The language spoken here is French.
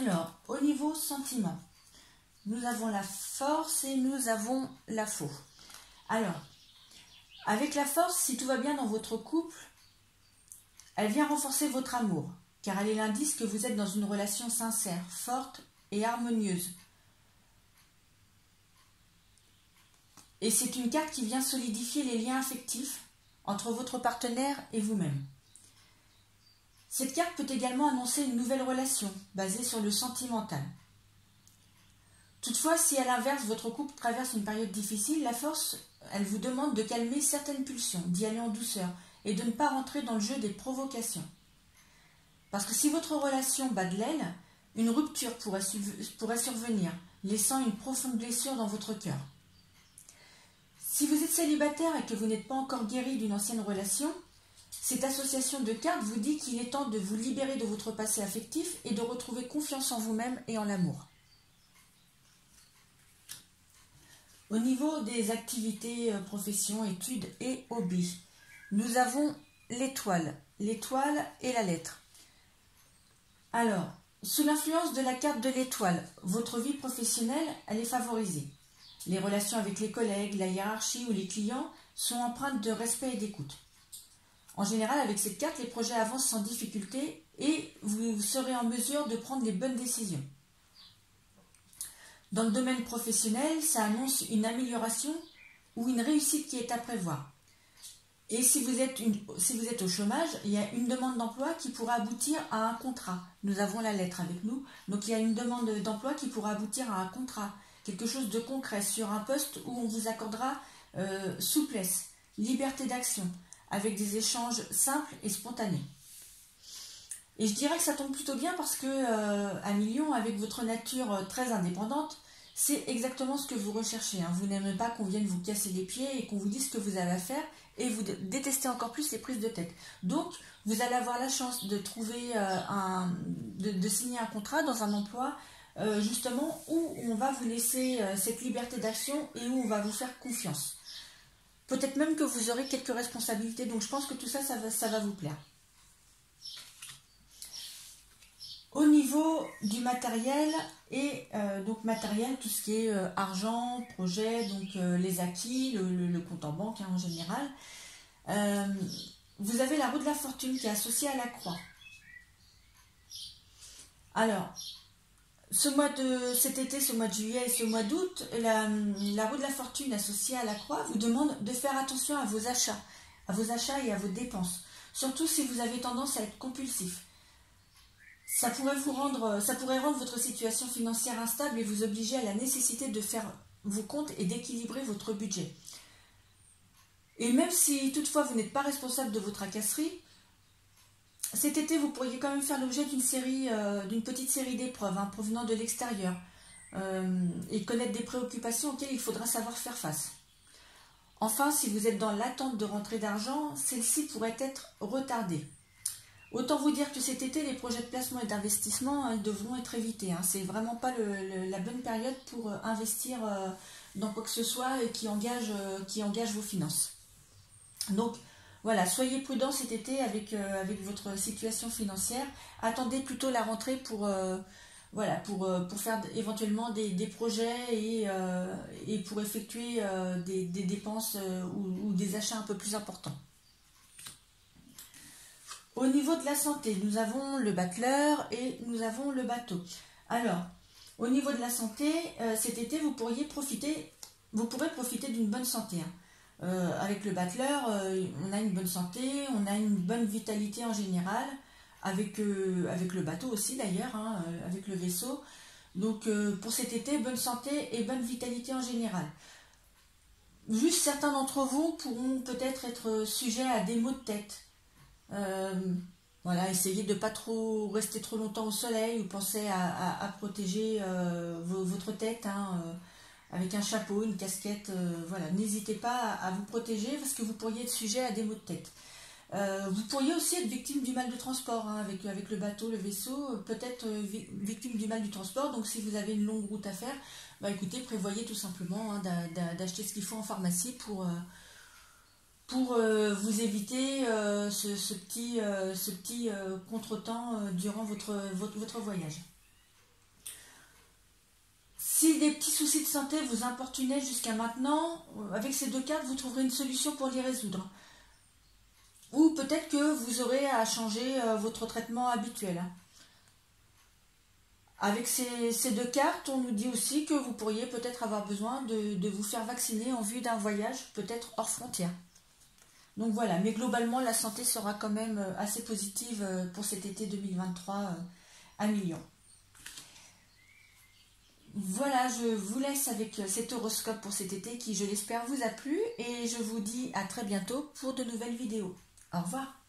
Alors, au niveau sentiment, nous avons la force et nous avons la faux. Alors, avec la force, si tout va bien dans votre couple, elle vient renforcer votre amour, car elle est l'indice que vous êtes dans une relation sincère, forte et harmonieuse. Et c'est une carte qui vient solidifier les liens affectifs entre votre partenaire et vous-même. Cette carte peut également annoncer une nouvelle relation, basée sur le sentimental. Toutefois, si à l'inverse, votre couple traverse une période difficile, la force, elle vous demande de calmer certaines pulsions, d'y aller en douceur et de ne pas rentrer dans le jeu des provocations. Parce que si votre relation bat de l'aile, une rupture pourrait survenir, laissant une profonde blessure dans votre cœur. Si vous êtes célibataire et que vous n'êtes pas encore guéri d'une ancienne relation, cette association de cartes vous dit qu'il est temps de vous libérer de votre passé affectif et de retrouver confiance en vous-même et en l'amour. Au niveau des activités, professions, études et hobbies, nous avons l'étoile et la lettre. Alors, sous l'influence de la carte de l'étoile, votre vie professionnelle, elle est favorisée. Les relations avec les collègues, la hiérarchie ou les clients sont empreintes de respect et d'écoute. En général, avec cette carte, les projets avancent sans difficulté et vous serez en mesure de prendre les bonnes décisions. Dans le domaine professionnel, ça annonce une amélioration ou une réussite qui est à prévoir. Et si vous êtes au chômage, il y a une demande d'emploi qui pourra aboutir à un contrat. Nous avons la lettre avec nous, donc il y a une demande d'emploi qui pourra aboutir à un contrat, quelque chose de concret sur un poste où on vous accordera souplesse, liberté d'action, avec des échanges simples et spontanés. Et je dirais que ça tombe plutôt bien parce que à Million, avec votre nature très indépendante, c'est exactement ce que vous recherchez. Vous n'aimez pas qu'on vienne vous casser les pieds et qu'on vous dise ce que vous avez à faire, et vous détestez encore plus les prises de tête. Donc, vous allez avoir la chance de trouver de signer un contrat dans un emploi justement où on va vous laisser cette liberté d'action et où on va vous faire confiance. Peut-être même que vous aurez quelques responsabilités, donc je pense que tout ça, ça va vous plaire. Au niveau du matériel, et donc matériel, tout ce qui est argent, projet, donc les acquis, le compte en banque en général, vous avez la roue de la fortune qui est associée à la croix. Alors, cet été, ce mois de juillet et ce mois d'août, la roue de la fortune associée à la croix vous demande de faire attention à vos achats et à vos dépenses, surtout si vous avez tendance à être compulsif. Ça pourrait rendre votre situation financière instable et vous obliger à la nécessité de faire vos comptes et d'équilibrer votre budget. Et même si toutefois vous n'êtes pas responsable de vos tracasseries, cet été vous pourriez quand même faire l'objet d'une petite série d'épreuves provenant de l'extérieur et connaître des préoccupations auxquelles il faudra savoir faire face. Enfin, si vous êtes dans l'attente de rentrée d'argent, celle-ci pourrait être retardée. Autant vous dire que cet été, les projets de placement et d'investissement devront être évités. C'est vraiment pas la bonne période pour investir dans quoi que ce soit qui engage vos finances. Donc voilà, soyez prudents cet été avec votre situation financière. Attendez plutôt la rentrée pour faire éventuellement des projets et pour effectuer des dépenses ou des achats un peu plus importants. Au niveau de la santé, nous avons le battleur et nous avons le bateau. Alors, au niveau de la santé, cet été, vous pourrez profiter d'une bonne santé. Avec le battleur, on a une bonne santé, on a une bonne vitalité en général, avec le bateau aussi d'ailleurs, avec le vaisseau. Donc, pour cet été, bonne santé et bonne vitalité en général. Juste certains d'entre vous pourront peut-être être sujets à des maux de tête. Voilà, essayez de ne pas trop rester trop longtemps au soleil ou pensez à protéger votre tête avec un chapeau, une casquette. Voilà, n'hésitez pas à vous protéger parce que vous pourriez être sujet à des maux de tête. Vous pourriez aussi être victime du mal de transport avec le bateau, le vaisseau, peut-être victime du mal du transport. Donc si vous avez une longue route à faire, écoutez, prévoyez tout simplement d'acheter ce qu'il faut en pharmacie pour vous éviter ce petit contretemps durant votre voyage. Si des petits soucis de santé vous importunaient jusqu'à maintenant, avec ces deux cartes, vous trouverez une solution pour les résoudre. Ou peut-être que vous aurez à changer votre traitement habituel. Avec ces deux cartes, on nous dit aussi que vous pourriez peut-être avoir besoin de vous faire vacciner en vue d'un voyage, peut-être hors frontières. Donc voilà, mais globalement, la santé sera quand même assez positive pour cet été 2023 à Million. Voilà, je vous laisse avec cet horoscope pour cet été qui, je l'espère, vous a plu et je vous dis à très bientôt pour de nouvelles vidéos. Au revoir.